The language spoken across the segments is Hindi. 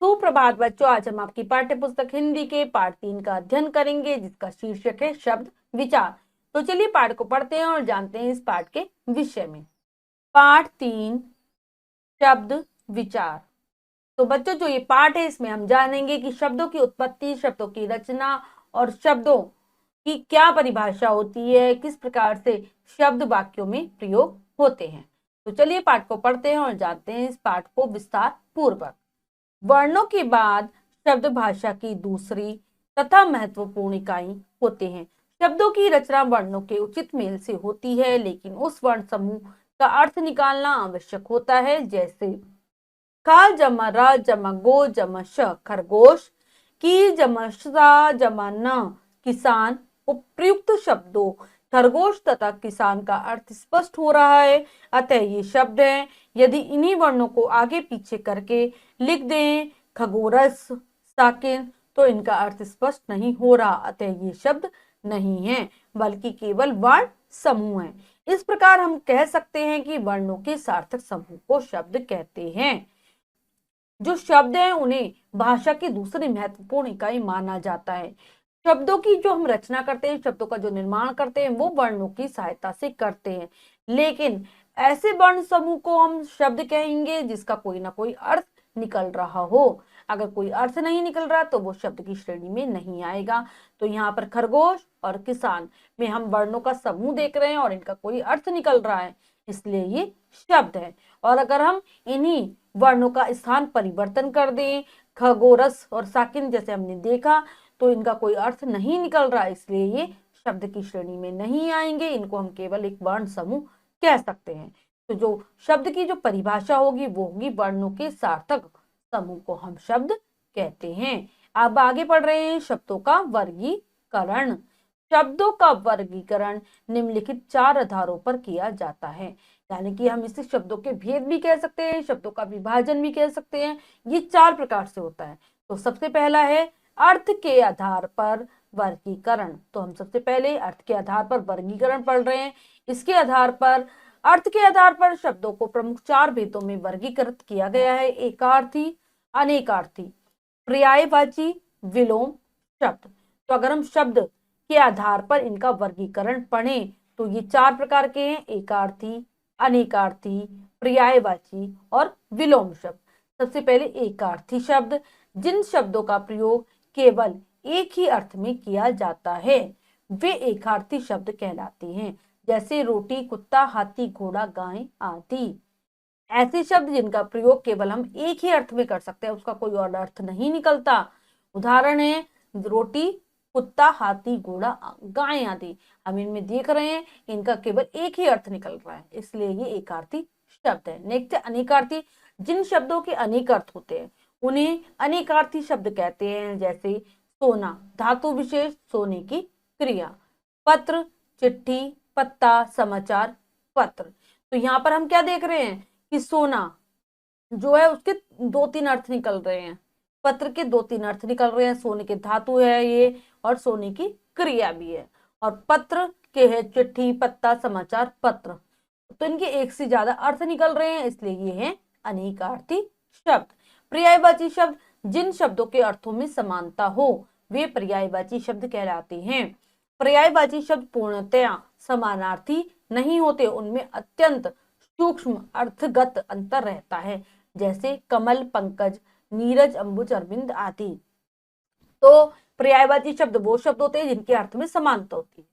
सुप्रभात बच्चों, आज हम आपकी पाठ्य पुस्तक हिंदी के पाठ 3 का अध्ययन करेंगे, जिसका शीर्षक है शब्द विचार। तो चलिए पाठ को पढ़ते हैं और जानते हैं इस पाठ के विषय में। पाठ 3, शब्द विचार। तो बच्चों, जो ये पाठ है इसमें हम जानेंगे कि शब्दों की उत्पत्ति, शब्दों की रचना और शब्दों की क्या परिभाषा होती है, किस प्रकार से शब्द वाक्यों में प्रयोग होते हैं। तो चलिए पाठ को पढ़ते हैं और जानते हैं इस पाठ को विस्तार पूर्वक। वर्णों के बाद शब्द भाषा की दूसरी तथा महत्वपूर्ण इकाई होते हैं। शब्दों की रचना वर्णों के उचित मेल से होती है, लेकिन उस वर्ण समूह का अर्थ निकालना आवश्यक होता है। जैसे का जमा र जमा गो जमा श खरगोश, की जमा सा जमा न किसान। उपयुक्त शब्दों खरगोश तथा किसान का अर्थ स्पष्ट हो रहा है, अतः ये शब्द हैं। यदि इन्हीं वर्णों को आगे पीछे करके लिख दें खगोरस साकिन, तो इनका अर्थ स्पष्ट नहीं हो रहा, अतः ये शब्द नहीं है बल्कि केवल वर्ण समूह है। इस प्रकार हम कह सकते हैं कि वर्णों के सार्थक समूह को शब्द कहते हैं। जो शब्द हैं उन्हें भाषा की दूसरी महत्वपूर्ण इकाई माना जाता है। शब्दों की जो हम रचना करते हैं, शब्दों का जो निर्माण करते हैं, वो वर्णों की सहायता से करते हैं। लेकिन ऐसे वर्ण समूह को हम शब्द कहेंगे जिसका कोई ना कोई अर्थ निकल रहा हो। अगर कोई अर्थ नहीं निकल रहा तो वो शब्द की श्रेणी में नहीं आएगा। तो यहाँ पर खरगोश और किसान में हम वर्णों का समूह देख रहे हैं और इनका कोई अर्थ निकल रहा है, इसलिए ये शब्द है। और अगर हम इन्हीं वर्णों का स्थान परिवर्तन कर दें, खगोरस और साकिन जैसे हमने देखा, तो इनका कोई अर्थ नहीं निकल रहा, इसलिए ये शब्द की श्रेणी में नहीं आएंगे। इनको हम केवल एक वर्ण समूह कह सकते हैं। तो जो शब्द की जो परिभाषा होगी वो होगी वर्णों के सार्थक समूह को हम शब्द कहते हैं। अब आगे पढ़ रहे हैं शब्दों का वर्गीकरण। शब्दों का वर्गीकरण निम्नलिखित 4 आधारों पर किया जाता है। यानी कि हम इसे शब्दों के भेद भी कह सकते हैं, शब्दों का विभाजन भी कह सकते हैं। ये 4 प्रकार से होता है। तो सबसे पहला है अर्थ के आधार पर वर्गीकरण। तो हम सबसे पहले अर्थ के आधार पर वर्गीकरण पढ़ रहे हैं। इसके आधार पर अर्थ के आधार पर शब्दों को प्रमुख 4 भेदों में वर्गीकृत किया गया है। एकार्थी, अनेकार्थी, पर्यायवाची, विलोम शब्द। तो अगर हम शब्द के आधार पर इनका वर्गीकरण पढ़ें तो ये 4 प्रकार के हैं: एकार्थी, अनेकार्थी, पर्यायवाची और विलोम शब्द। सबसे पहले एकार्थी शब्द, जिन शब्दों का प्रयोग केवल एक ही अर्थ में किया जाता है वे एकार्थी शब्द कहलाते हैं। जैसे रोटी, कुत्ता, हाथी, घोड़ा, गाय आदि। ऐसे शब्द जिनका प्रयोग केवल हम एक ही अर्थ में कर सकते हैं, उसका कोई और अर्थ नहीं निकलता। उदाहरण है रोटी, कुत्ता, हाथी, घोड़ा, गाय आदि। हम इनमें देख रहे हैं इनका केवल एक ही अर्थ निकल रहा है, इसलिए ये एकार्थी शब्द है। नेक्स्ट है अनेकार्थी। जिन शब्दों के अनेक अर्थ होते हैं उन्हें अनेकार्थी शब्द कहते हैं। जैसे सोना, धातु विशेष सोने की क्रिया। पत्र, चिट्ठी, पत्ता, समाचार पत्र। तो यहाँ पर हम क्या देख रहे हैं कि सोना जो है उसके 2-3 अर्थ निकल रहे हैं, पत्र के 2-3 अर्थ निकल रहे हैं। सोने के धातु है ये और सोने की क्रिया भी है। और पत्र के है चिट्ठी, पत्ता, समाचार पत्र। तो इनके एक से ज्यादा अर्थ निकल रहे हैं, इसलिए ये है अनेकार्थी शब्द। पर्यायवाची शब्द, जिन शब्दों के अर्थों में समानता हो वे पर्यायवाची शब्द कहलाते हैं। पर्यायवाची शब्द पूर्णतया समानार्थी नहीं होते, उनमें अत्यंत सूक्ष्म अर्थगत अंतर रहता है। जैसे कमल, पंकज, नीरज, अंबुज, अरविंद आदि। तो पर्यायवाची शब्द वो शब्द होते हैं जिनके अर्थ में समानता होती है।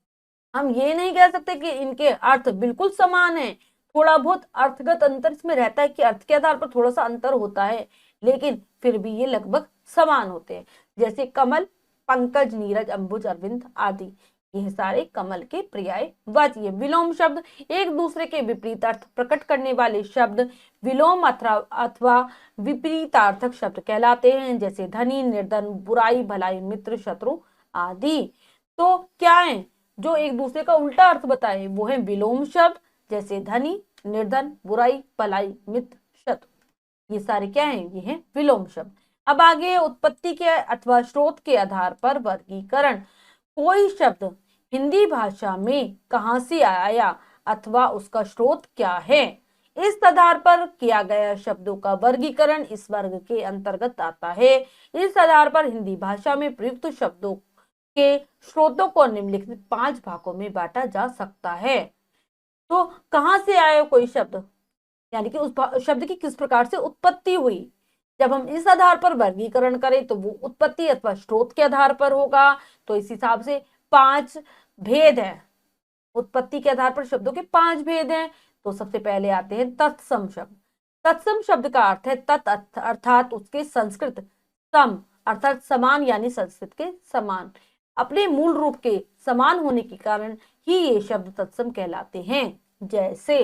हम ये नहीं कह सकते कि इनके अर्थ बिल्कुल समान है, थोड़ा बहुत अर्थगत अंतर इसमें रहता है कि अर्थ के आधार पर थोड़ा सा अंतर होता है, लेकिन फिर भी ये लगभग समान होते हैं। जैसे कमल, पंकज, नीरज, अंबुज, अरविंद आदि, ये सारे कमल के पर्यायवाची है। विलोम शब्द, एक दूसरे के विपरीत अर्थ प्रकट करने वाले शब्द विलोम अथवा विपरीतार्थक शब्द कहलाते हैं। जैसे धनी, निर्धन, बुराई, भलाई, मित्र, शत्रु आदि। तो क्या है जो एक दूसरे का उल्टा अर्थ बताए वो है विलोम शब्द। जैसे धनी, निर्धन, बुराई, भलाई, मित्र, शत्रु, ये सारे क्या हैं? ये हैं विलोम शब्द। अब आगे उत्पत्ति के अथवा स्रोत के आधार पर वर्गीकरण। कोई शब्द हिंदी भाषा में कहां से आया अथवा उसका स्रोत क्या है, इस आधार पर किया गया शब्दों का वर्गीकरण इस वर्ग के अंतर्गत आता है। इस आधार पर हिंदी भाषा में प्रयुक्त शब्दों के स्रोतों को निम्नलिखित 5 भागों में बांटा जा सकता है। तो कहां से आया कोई शब्द, यानी कि उस शब्द की किस प्रकार से उत्पत्ति हुई, जब हम इस आधार पर वर्गीकरण करें तो वो उत्पत्ति अथवा स्रोत के आधार पर होगा। तो इस हिसाब से 5 भेद है, उत्पत्ति के आधार पर शब्दों के 5 भेद हैं। तो सबसे पहले आते हैं तत्सम शब्द। तत्सम शब्द का अर्थ है तत् अर्थात उसके संस्कृत, सम अर्थात समान, यानी संस्कृत के समान, अपने मूल रूप के समान होने के कारण ही ये शब्द तत्सम कहलाते हैं। जैसे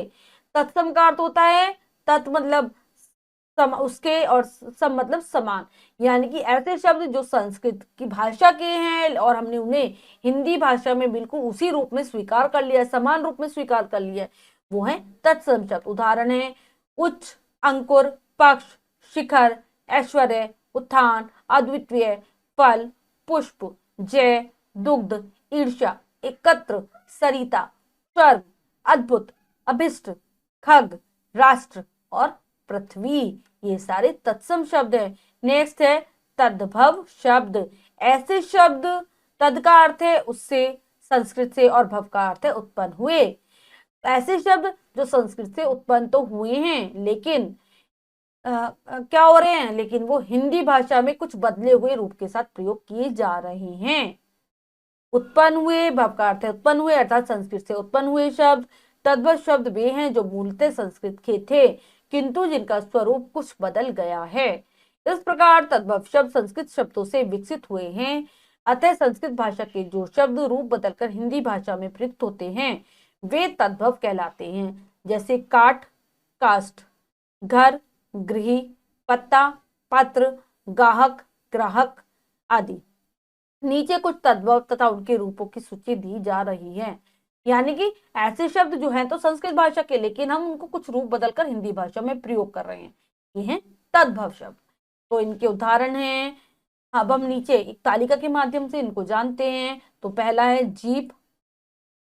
तत्सम का अर्थ होता है तत् मतलब उसके, और सम मतलब समान, यानी कि ऐसे शब्द जो संस्कृत की भाषा के हैं और हमने उन्हें हिंदी भाषा में बिल्कुल उसी रूप में स्वीकार कर लिया, समान रूप में स्वीकार कर लिया, वो है तत्सम शब्द। उदाहरण है उच्च, अंकुर, पक्ष, शिखर, ऐश्वर्य, उत्थान, अद्वितीय, फल, पुष्प, जय, दुग्ध, ईर्ष्या, एकत्र, सरिता, स्वर्ग, अद्भुत, अभिष्ट, खग, राष्ट्र और पृथ्वी, ये सारे तत्सम शब्द हैं। नेक्स्ट है तद्भव शब्द। ऐसे शब्द, तद का अर्थ है उससे, संस्कृत से, और भव का अर्थ है उत्पन्न हुए। ऐसे शब्द जो संस्कृत से उत्पन्न तो हुए हैं लेकिन क्या हो रहे हैं, लेकिन वो हिंदी भाषा में कुछ बदले हुए रूप के साथ प्रयोग किए जा रहे हैं। उत्पन्न हुए, भव का अर्थ है उत्पन्न हुए, अर्थात संस्कृत से उत्पन्न हुए शब्द। तद्भव शब्द वे हैं जो मूलतः संस्कृत के थे किंतु जिनका स्वरूप कुछ बदल गया है। इस प्रकार तद्भव शब्द संस्कृत शब्दों से विकसित हुए हैं। अतः संस्कृत भाषा के जो शब्द रूप बदलकर हिंदी भाषा में प्रयुक्त होते हैं वे तद्भव कहलाते हैं। जैसे काठ, कास्ट, घर, गृही, पत्ता, पत्र, गाहक, ग्राहक आदि। नीचे कुछ तद्भव तथा उनके रूपों की सूची दी जा रही है। यानी कि ऐसे शब्द जो हैं तो संस्कृत भाषा के, लेकिन हम उनको कुछ रूप बदलकर हिंदी भाषा में प्रयोग कर रहे हैं, ये हैं तद्भव शब्द। तो इनके उदाहरण हैं, अब हम नीचे एक तालिका के माध्यम से इनको जानते हैं। तो पहला है जीभ,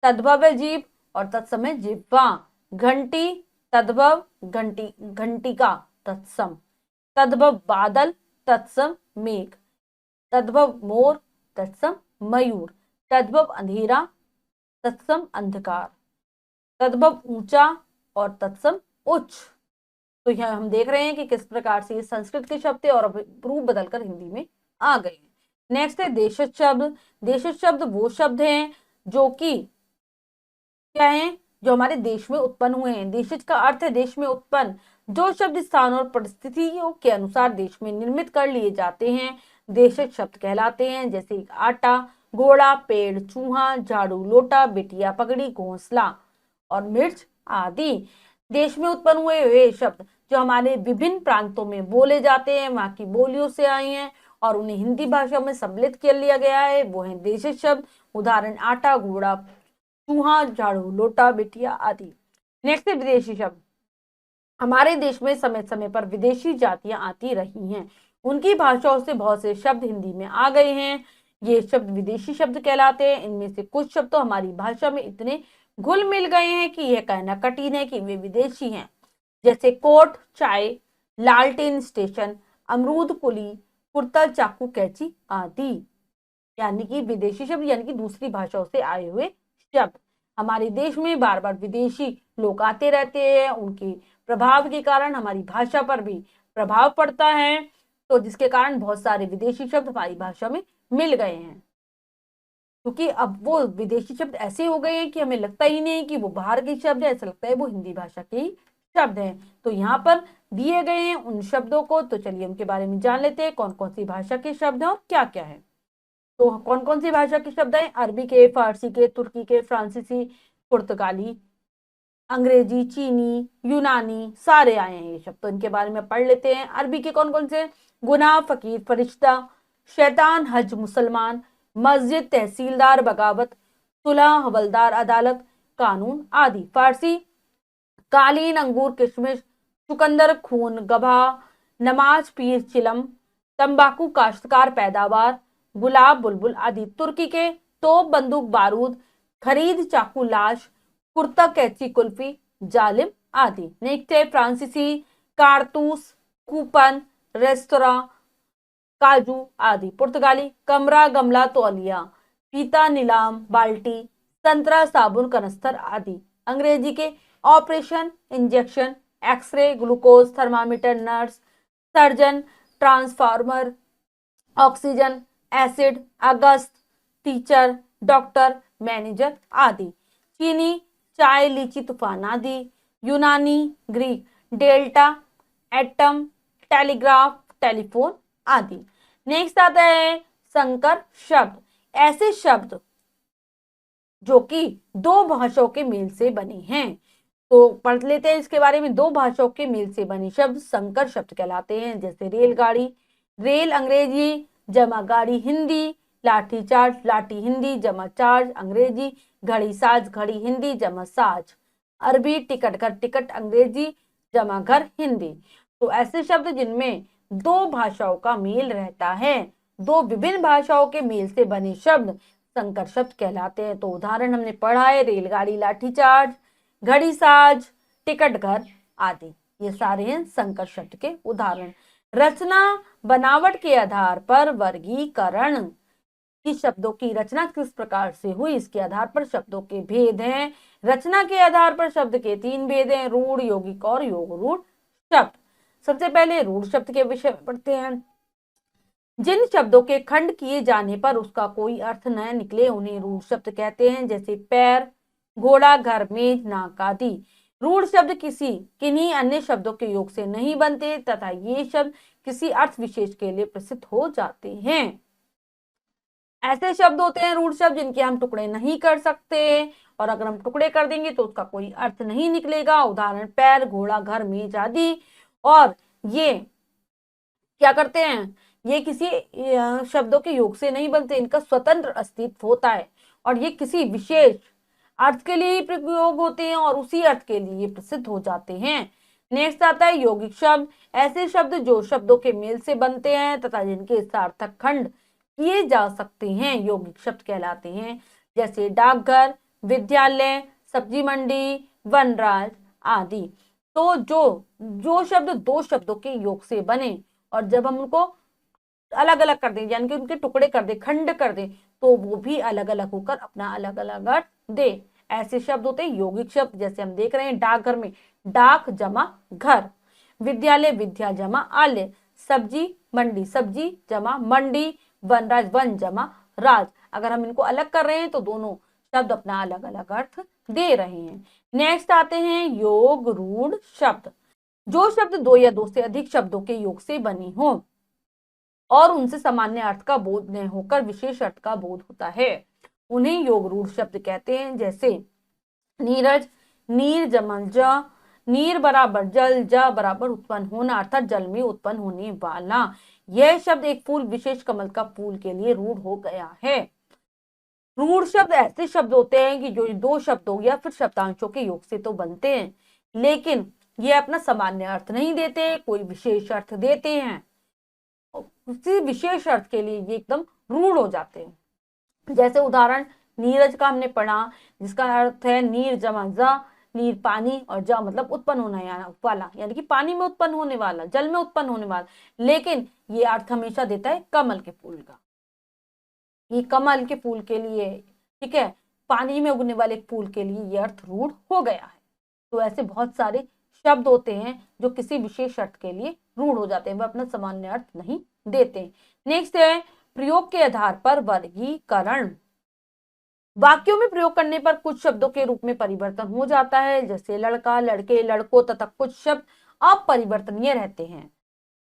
तद्भव है जीभ और तत्सम है जिह्वा। घंटी, तद्भव, घंटी, घंटिका तत्सम। तद्भव बादल, तत्सम मेघ। तद्भव मोर, तत्सम मयूर। तद्भव अंधेरा, तत्सम अंधकार। तद्भव ऊंचा और तत्सम उच्च। तो यह हम देख रहे हैं कि किस प्रकार से ये संस्कृत के शब्द थे और अब रूप बदलकर हिंदी में आ गए हैं। नेक्स्ट है देशज शब्द। देशज शब्द वो शब्द हैं जो कि क्या है, जो हमारे देश में उत्पन्न हुए हैं। देशज का अर्थ है देश में उत्पन्न। जो शब्द स्थान और परिस्थितियों के अनुसार देश में निर्मित कर लिए जाते हैं देशज शब्द कहलाते हैं। जैसे आटा, घोड़ा, पेड़, चूहा, झाड़ू, लोटा, बिटिया, पगड़ी, घोंसला और मिर्च आदि। देश में उत्पन्न हुए वे शब्द जो हमारे विभिन्न प्रांतों में बोले जाते हैं, वहां की बोलियों से आए हैं और उन्हें हिंदी भाषा में सम्मिलित कर लिया गया है, वो है देशज शब्द। उदाहरण आटा, घोड़ा, चूहा, झाड़ू, लोटा, बिटिया आदि। नेक्स्ट है विदेशी शब्द। हमारे देश में समय समय पर विदेशी जातियां आती रही हैं, उनकी भाषाओं से बहुत से शब्द हिंदी में आ गए हैं, ये शब्द विदेशी शब्द कहलाते हैं। इनमें से कुछ शब्द तो हमारी भाषा में इतने घुल मिल गए हैं कि यह कहना कठिन है कि वे विदेशी हैं। जैसे कोट, चाय, लालटेन, स्टेशन, अमरूद, कुली, कुर्ता, चाकू, कैंची आदि। यानी कि विदेशी शब्द यानी कि दूसरी भाषाओं से आए हुए शब्द। हमारे देश में बार बार विदेशी लोग आते रहते हैं, उनके प्रभाव के कारण हमारी भाषा पर भी प्रभाव पड़ता है, तो जिसके कारण बहुत सारे विदेशी शब्द हमारी भाषा में मिल गए हैं। क्योंकि अब वो विदेशी शब्द ऐसे हो गए हैं कि हमें लगता ही नहीं कि वो बाहर के शब्द है, ऐसा लगता है वो हिंदी भाषा के ही शब्द हैं। तो यहाँ पर दिए गए हैं उन शब्दों को, तो चलिए उनके बारे में जान लेते हैं कौन कौन सी भाषा के शब्द हैं और क्या क्या है। तो कौन कौन सी भाषा के शब्द हैं, अरबी के, फारसी के, तुर्की के, फ्रांसीसी, पुर्तगाली, अंग्रेजी, चीनी, यूनानी सारे आए हैं ये शब्द। तो इनके बारे में पढ़ लेते हैं। अरबी के कौन कौन से, गुनाह, फकीर, फरिश्ता, शैतान, हज, मुसलमान, मस्जिद, तहसीलदार, बगावत, सुलह, हवलदार, अदालत, कानून आदि। फारसी, कालीन, अंगूर, किशमिश, चुकंदर, खून, गवाह, नमाज, पीर, चिलम, तंबाकू, काश्तकार, पैदावार, गुलाब, बुलबुल आदि। तुर्की के, तोप, बंदूक, बारूद, खरीद, चाकू, लाश, कुर्ता, कैंची, कुल्फी, जालिम आदि। नेक्स्ट है फ्रांसीसी, कारतूस, कूपन, रेस्तोरां, काजू आदि। पुर्तगाली, कमरा, गमला, तौलिया, फीता, नीलाम, बाल्टी, संतरा, साबुन, कनस्तर आदि। अंग्रेजी के operation, injection, X ray, glucose, thermometer, nurse, surgeon, transformer, oxygen, acid, अगस्त, टीचर, डॉक्टर, मैनेजर आदि। चीनी, चाय, लीची, तूफान आदि। यूनानी, Greek, delta, atom, telegraph, telephone आदि। नेक्स्ट आता है संकर शब्द, ऐसे शब्द जो कि दो भाषाओं के मेल से बने हैं। तो पढ़ लेते हैं इसके बारे में। दो भाषाओं के मेल से बने शब्द संकर शब्द कहलाते हैं। जैसे रेलगाड़ी, रेल अंग्रेजी जमा गाड़ी हिंदी, लाठी चार्ज, लाठी हिंदी जमा चार्ज अंग्रेजी, घड़ी साज, घड़ी हिंदी जमा साज अरबी, टिकट घर, टिकट अंग्रेजी जमा घर हिंदी। तो ऐसे शब्द जिनमें दो भाषाओं का मेल रहता है, दो विभिन्न भाषाओं के मेल से बने शब्द संकर शब्द कहलाते हैं। तो उदाहरण हमने पढ़ा है रेलगाड़ी, लाठीचार्ज, घड़ी साज, टिकट घर आदि। ये सारे हैं संकर शब्द के उदाहरण। रचना, बनावट के आधार पर वर्गीकरण, कि शब्दों की रचना किस प्रकार से हुई इसके आधार पर शब्दों के भेद हैं। रचना के आधार पर शब्द के तीन भेद हैं, रूढ़, यौगिक और योग रूढ़ शब्द। सबसे पहले रूढ़ शब्द के विषय में पढ़ते हैं। जिन शब्दों के खंड किए जाने पर उसका कोई अर्थ न निकले उन्हें रूढ़ शब्द कहते हैं। जैसे पैर, घोड़ा, घर, मेज, नाक आदि। रूढ़ शब्द किन्हीं अन्य शब्दों के योग से नहीं बनते तथा ये शब्द किसी अर्थ विशेष के लिए प्रसिद्ध हो जाते हैं। ऐसे शब्द होते हैं रूढ़ शब्द जिनके हम टुकड़े नहीं कर सकते, और अगर हम टुकड़े कर देंगे तो उसका कोई अर्थ नहीं निकलेगा। उदाहरण पैर, घोड़ा, घर, मेज आदि। और ये क्या करते हैं, ये किसी शब्दों के योग से नहीं बनते, इनका स्वतंत्र अस्तित्व होता है और ये किसी विशेष अर्थ के लिए प्रयोग होते हैं और उसी अर्थ के लिए प्रसिद्ध हो जाते हैं। नेक्स्ट आता है यौगिक शब्द, ऐसे शब्द जो शब्दों के मेल से बनते हैं तथा जिनके सार्थक खंड किए जा सकते हैं यौगिक शब्द कहलाते हैं। जैसे डाकघर, विद्यालय, सब्जी मंडी, वनराज आदि। तो जो शब्द दो शब्दों के योग से बने और जब हम उनको अलग अलग कर दें, यानी कि उनके टुकड़े कर दे, खंड कर दे, तो वो भी अलग अलग होकर अपना अलग अलग अर्थ दे, ऐसे शब्द होते हैं यौगिक शब्द। जैसे हम देख रहे हैं डाकघर में डाक जमा घर, विद्यालय विद्या जमा आलय, सब्जी मंडी सब्जी जमा मंडी, वनराज वन जमा राज। अगर हम इनको अलग कर रहे हैं तो दोनों शब्द अपना अलग अलग अर्थ दे रहे हैं। नेक्स्ट आते हैं योग रूढ़ शब्द, जो शब्द दो या दो से अधिक शब्दों के योग से बनी हो और उनसे सामान्य अर्थ का बोध न होकर विशेष अर्थ का बोध होता है, उन्हें योग रूढ़ शब्द कहते हैं। जैसे नीरज, नीर जमा ज, नीर बराबर जल, ज बराबर उत्पन्न होना, अर्थात जल में उत्पन्न होने वाला। यह शब्द एक फूल, विशेष कमल का फूल के लिए रूढ़ हो गया है। रूढ़ शब्द ऐसे शब्द होते हैं कि जो दो शब्दों या फिर शब्दांशों के योग से तो बनते हैं, लेकिन ये अपना सामान्य अर्थ नहीं देते, कोई विशेष अर्थ देते हैं। किसी विशेष अर्थ के लिए ये एकदम रूढ़ हो जाते हैं। जैसे उदाहरण नीरज का हमने पढ़ा, जिसका अर्थ है नीर जमा ज, नीर पानी, और जा मतलब उत्पन्न होने वाला, यानी कि पानी में उत्पन्न होने वाला, जल में उत्पन्न होने वाला। लेकिन ये अर्थ हमेशा देता है कमल के फूल का, ये कमल के फूल के लिए, ठीक है, पानी में उगने वाले फूल के लिए ये अर्थ रूढ़ हो गया है। तो ऐसे बहुत सारे शब्द होते हैं जो किसी विशेष अर्थ के लिए रूढ़ हो जाते हैं, वह अपना सामान्य अर्थ नहीं देते। नेक्स्ट है प्रयोग के आधार पर वर्गीकरण, वाक्यों में प्रयोग करने पर कुछ शब्दों के रूप में परिवर्तन हो जाता है। जैसे लड़का, लड़के, लड़कों तथा कुछ शब्द अपरिवर्तनीय रहते हैं।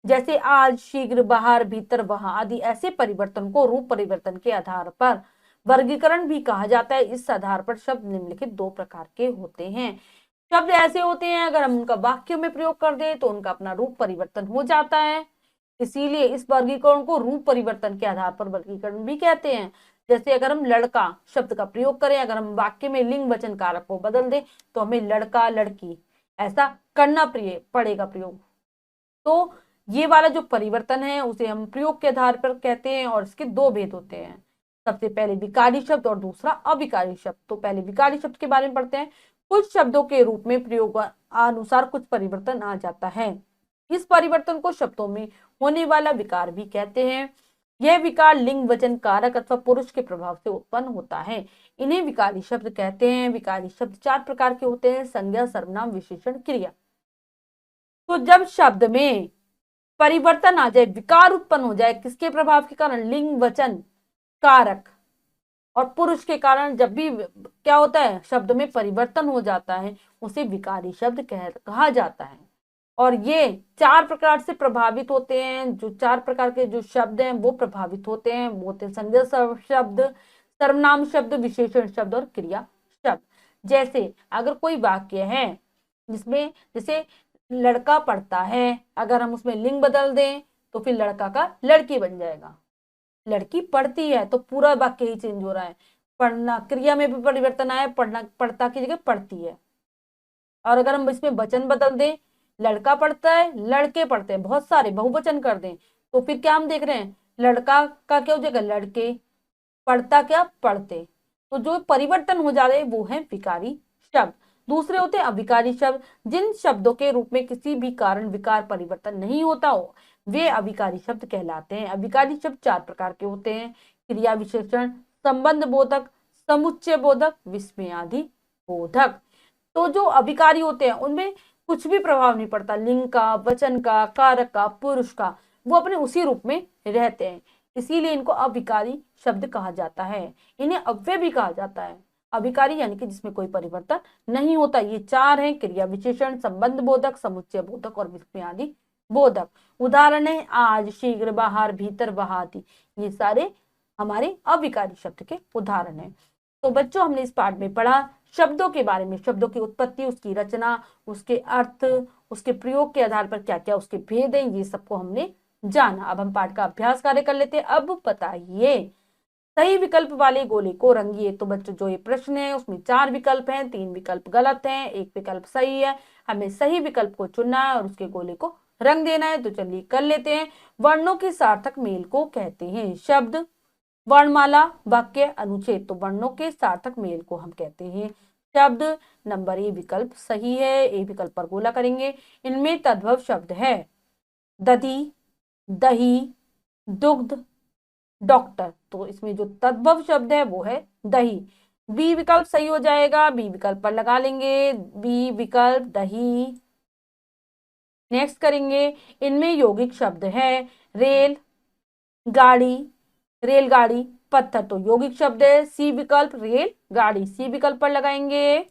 जैसे आज, शीघ्र, बाहर, भीतर, वहां आदि। ऐसे परिवर्तन को रूप परिवर्तन के आधार पर वर्गीकरण भी कहा जाता है। इस आधार पर शब्द निम्नलिखित दो प्रकार के होते हैं। शब्द ऐसे होते हैं अगर हम उनका वाक्यों में प्रयोग कर दें तो उनका अपना रूप परिवर्तन हो जाता है, इसीलिए इस वर्गीकरण को रूप परिवर्तन के आधार पर वर्गीकरण भी कहते हैं। जैसे अगर हम लड़का शब्द का प्रयोग करें, अगर हम वाक्य में लिंग वचन कारक को बदल दें तो हमें लड़का, लड़की ऐसा करना पड़ेगा प्रयोग। तो ये वाला जो परिवर्तन है उसे हम प्रयोग के आधार पर कहते हैं, और इसके दो भेद होते हैं। सबसे पहले विकारी शब्द और दूसरा अविकारी शब्द। तो पहले विकारी शब्द के बारे में पढ़ते हैं। कुछ शब्दों के रूप में प्रयोग अनुसार कुछ परिवर्तन आ जाता है। इस परिवर्तन को शब्दों में होने वाला विकार भी कहते हैं। यह विकार लिंग, वचन, कारक अथवा पुरुष के प्रभाव से उत्पन्न होता है। इन्हें विकारी शब्द कहते हैं। विकारी शब्द चार प्रकार के होते हैं: संज्ञा, सर्वनाम, विशेषण, क्रिया। तो जब शब्द में परिवर्तन आ जाए, विकार उत्पन्न हो जाए, किसके प्रभाव के कारण? लिंग, वचन, कारक और पुरुष के कारण जब भी क्या होता है, शब्द में परिवर्तन हो जाता है, उसे विकारी शब्द कहा जाता है। और ये चार प्रकार से प्रभावित होते हैं। जो चार प्रकार के जो शब्द हैं वो प्रभावित होते हैं, वो होते हैं संज्ञा शब्द, सर्वनाम शब्द, विशेषण शब्द और क्रिया शब्द। जैसे अगर कोई वाक्य है जिसमें जैसे लड़का पढ़ता है, अगर हम उसमें लिंग बदल दें तो फिर लड़का का लड़की बन जाएगा। लड़की पढ़ती है तो पूरा वाक्य ही चेंज हो रहा है। पढ़ना, क्रिया में भी परिवर्तन आया, पढ़ना, पढ़ता की जगह पढ़ती है। और अगर हम इसमें वचन बदल दें, लड़का पढ़ता है, लड़के पढ़ते हैं, बहुत सारे बहुवचन कर दें, तो फिर क्या हम देख रहे हैं, लड़का का क्या हो जाएगा? लड़के, पढ़ता क्या? पढ़ते। तो जो परिवर्तन हो जा रहे हैं वो है विकारी शब्द। दूसरे होते हैं अविकारी शब्द। जिन शब्दों के रूप में किसी भी कारण विकार परिवर्तन नहीं होता हो, वे अविकारी शब्द कहलाते हैं। अविकारी शब्द चार प्रकार के होते हैं: क्रिया विशेषण, संबंध बोधक, समुच्चय बोधक, विस्मयादि बोधक। तो जो अभिकारी होते हैं उनमें कुछ भी प्रभाव नहीं पड़ता, लिंग का, वचन का, कारक का, पुरुष का, वो अपने उसी रूप में रहते हैं। इसीलिए इनको अभिकारी शब्द कहा जाता है। इन्हें अव्यय भी कहा जाता है। अभिकारी यानी कि जिसमें कोई परिवर्तन नहीं होता। ये चार हैं: क्रिया विशेषण, संबंध बोधक, समुच्चय बोधक और विस्मयादि बोधक। उदाहरण है आज, शीघ्र, बाहर, भीतर, बहाती। ये सारे हमारे अविकारी शब्द के उदाहरण हैं। तो बच्चों, हमने इस पाठ में पढ़ा शब्दों के बारे में, शब्दों की उत्पत्ति, उसकी रचना, उसके अर्थ, उसके प्रयोग के आधार पर क्या क्या उसके भेद हैं, ये सबको हमने जाना। अब हम पाठ का अभ्यास कार्य कर लेते हैं। अब बताइए, सही विकल्प वाले गोले को रंगिए। तो बच्चों, जो ये प्रश्न है उसमें चार विकल्प हैं, तीन विकल्प गलत हैं, एक विकल्प सही है। हमें सही विकल्प को चुनना है और उसके गोले को रंग देना है। तो चलिए कर लेते हैं। वर्णों के सार्थक मेल को कहते हैं शब्द, वर्णमाला, वाक्य, अनुच्छेद। तो वर्णों के सार्थक मेल को हम कहते हैं शब्द। नंबर ए विकल्प सही है। ए विकल्प पर गोला करेंगे। इनमें तद्भव शब्द है दधी, दही, दुग्ध, डॉक्टर। तो इसमें जो तद्भव शब्द है वो है दही। बी विकल्प सही हो जाएगा। बी विकल्प पर लगा लेंगे, बी विकल्प दही। नेक्स्ट करेंगे, इनमें यौगिक शब्द है रेल, गाड़ी, रेलगाड़ी, पत्थर। तो यौगिक शब्द है सी विकल्प, रेल गाड़ी। सी विकल्प पर लगाएंगे।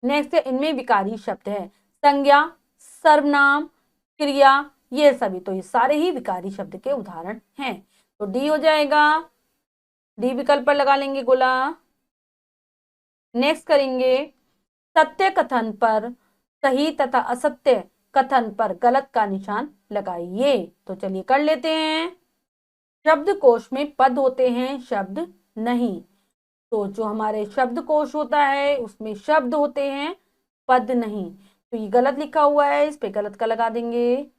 नेक्स्ट है, इनमें विकारी शब्द है संज्ञा, सर्वनाम, क्रिया, ये सभी। तो ये सारे ही विकारी शब्द के उदाहरण हैं। तो डी हो जाएगा। डी विकल्प पर लगा लेंगे गोला। नेक्स्ट करेंगे, सत्य कथन पर सही तथा असत्य कथन पर गलत का निशान लगाइए। तो चलिए कर लेते हैं। शब्द कोश में पद होते हैं, शब्द नहीं। तो जो हमारे शब्द कोश होता है उसमें शब्द होते हैं, पद नहीं। तो ये गलत लिखा हुआ है, इस पे गलत का लगा देंगे।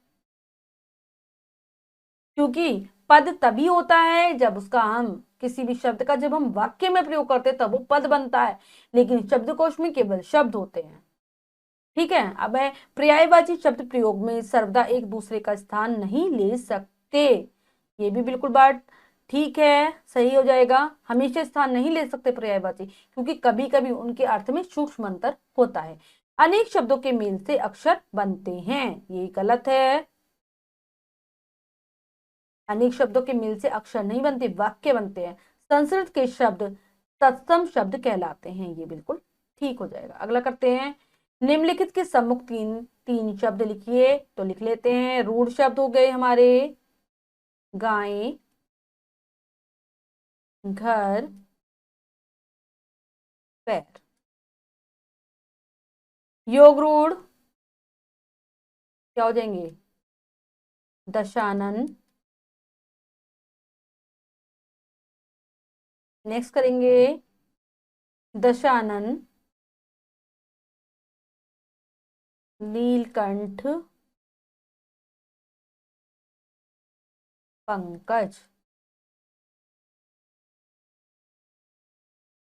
क्योंकि पद तभी होता है जब उसका हम किसी भी शब्द का जब हम वाक्य में प्रयोग करते हैं तब वो पद बनता है। लेकिन शब्दकोश में केवल शब्द होते हैं। ठीक है। अब है, पर्यायवाची शब्द प्रयोग में सर्वदा एक दूसरे का स्थान नहीं ले सकते। ये भी बिल्कुल बात ठीक है, सही हो जाएगा। हमेशा स्थान नहीं ले सकते पर्यायवाची, क्योंकि कभी कभी उनके अर्थ में सूक्ष्म अंतर होता है। अनेक शब्दों के मेल से अक्षर बनते हैं, ये गलत है। अनेक शब्दों के मेल से अक्षर नहीं बनते, वाक्य बनते हैं। संस्कृत के शब्द तत्सम शब्द कहलाते हैं, ये बिल्कुल ठीक हो जाएगा। अगला करते हैं, निम्नलिखित के सम्मुख तीन तीन शब्द लिखिए। तो लिख लेते हैं। रूढ़ शब्द हो गए हमारे गाय, घर, पैर। योग रूढ़ क्या हो जाएंगे? दशानन। नेक्स्ट करेंगे, दशानन, नीलकंठ, पंकज।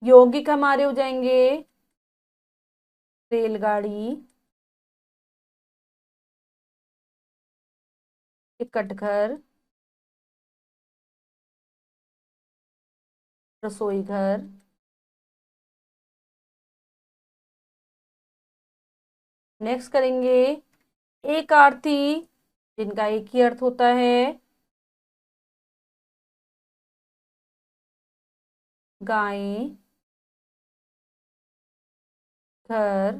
यौगिक हमारे हो जाएंगे रेलगाड़ी, टिकट घर, रसोई घर, नेक्स्ट करेंगे एक आरती, जिनका एक ही अर्थ होता है गाय, घर,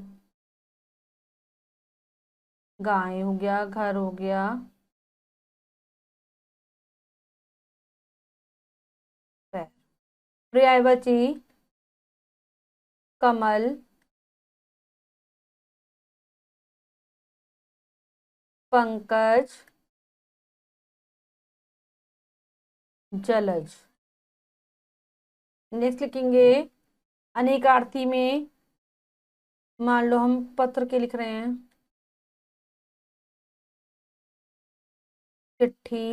गाय हो गया, घर हो गया, पैर। पर्यायवाची कमल, पंकज, जलज। नेक्स्ट लिखेंगे अनेकार्थी में, मान लो हम पत्र के लिख रहे हैं, चिट्ठी,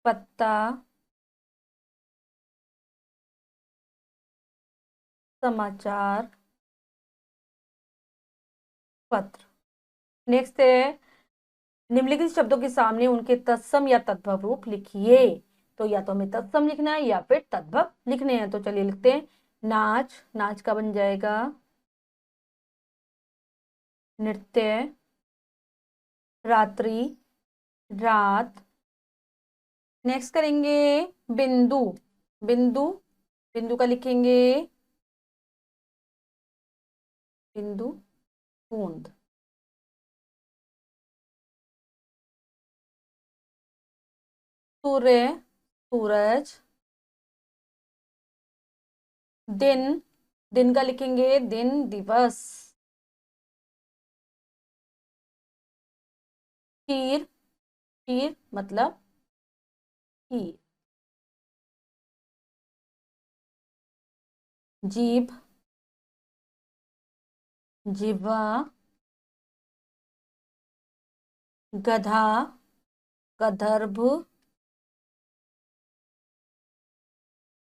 पत्ता, समाचार पत्र। नेक्स्ट है निम्नलिखित शब्दों के सामने उनके तत्सम या तद्भव रूप लिखिए। तो या तो हमें तत्सम लिखना है या फिर तद्भव लिखने हैं। तो चलिए लिखते हैं नाच, नाच का बन जाएगा नृत्य, रात्रि, रात। नेक्स्ट करेंगे बिंदु, बिंदु, बिंदु का लिखेंगे बिंदु, बूंद। सूर्य, सूरज। दिन, दिन का लिखेंगे दिन, दिवस। तीर, तीर मतलब तीर। जीभ, जिह्वा। गधा, गंधर्व।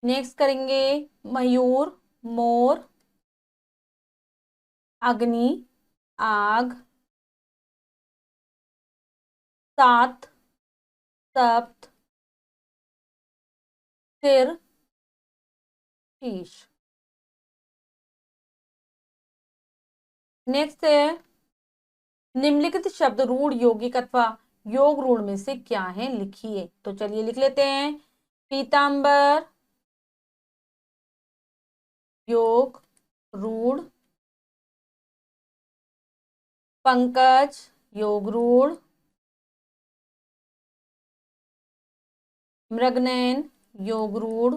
नेक्स्ट करेंगे मयूर, मोर। अग्नि, आग। सात, सप्त। सिर, शीश। नेक्स्ट है निम्नलिखित शब्द रूढ़, यौगिक अथवा योग रूढ़ में से क्या है लिखिए। तो चलिए लिख लेते हैं पीतांबर, योग रूढ़। पंकज, योग रूढ़। मृगनयन, योग रूढ़।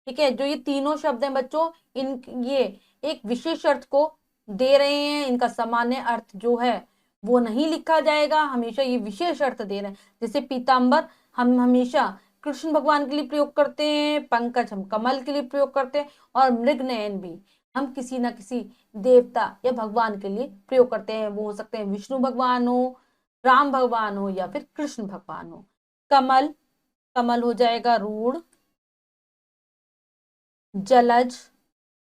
ठीक है, जो ये तीनों शब्द हैं बच्चों, इन ये एक विशेष अर्थ को दे रहे हैं। इनका सामान्य अर्थ जो है वो नहीं लिखा जाएगा, हमेशा ये विशेष अर्थ दे रहे हैं। जैसे पीतांबर हम हमेशा कृष्ण भगवान के लिए प्रयोग करते हैं, पंकज हम कमल के लिए प्रयोग करते हैं, और मृगनयन भी हम किसी ना किसी देवता या भगवान के लिए प्रयोग करते हैं। वो हो सकते हैं विष्णु भगवान हो, राम भगवान हो, या फिर कृष्ण भगवान हो। कमल, कमल हो जाएगा रूढ़। जलज,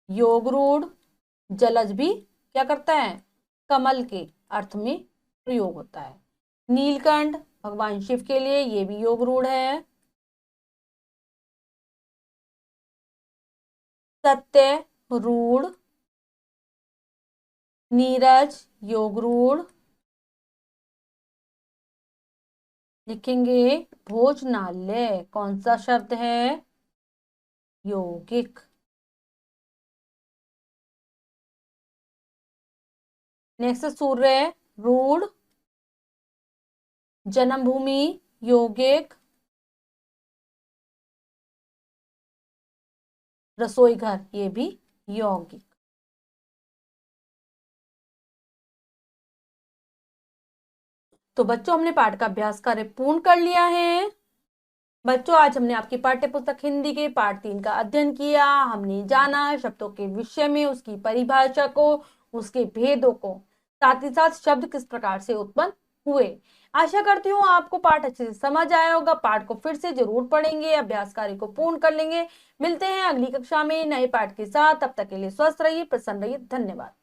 योग रूढ़। जलज भी क्या करता है, कमल के अर्थ में प्रयोग होता है। नीलकंठ भगवान शिव के लिए, ये भी योग रूढ़ है। सत्य रूढ़। नीरज, योग रूढ़। लिखेंगे भोजनालय, कौन सा शब्द है, यौगिक। नेक्स्ट सूर्य रूढ़। जन्मभूमि, यौगिक। रसोई घर, ये भी यौगिक। तो बच्चों हमने पाठ का अभ्यास कार्य पूर्ण कर लिया है। बच्चों आज हमने आपकी पाठ्य पुस्तक हिंदी के पाठ 3 का अध्ययन किया। हमने जाना शब्दों के विषय में, उसकी परिभाषा को, उसके भेदों को। साथ ही साथ शब्द किस प्रकार से उत्पन्न हुए। आशा करती हूँ आपको पाठ अच्छे से समझ आया होगा। पाठ को फिर से जरूर पढ़ेंगे, अभ्यास कार्य को पूर्ण कर लेंगे। मिलते हैं अगली कक्षा में नए पाठ के साथ। तब तक के लिए स्वस्थ रहिए, प्रसन्न रहिए। धन्यवाद।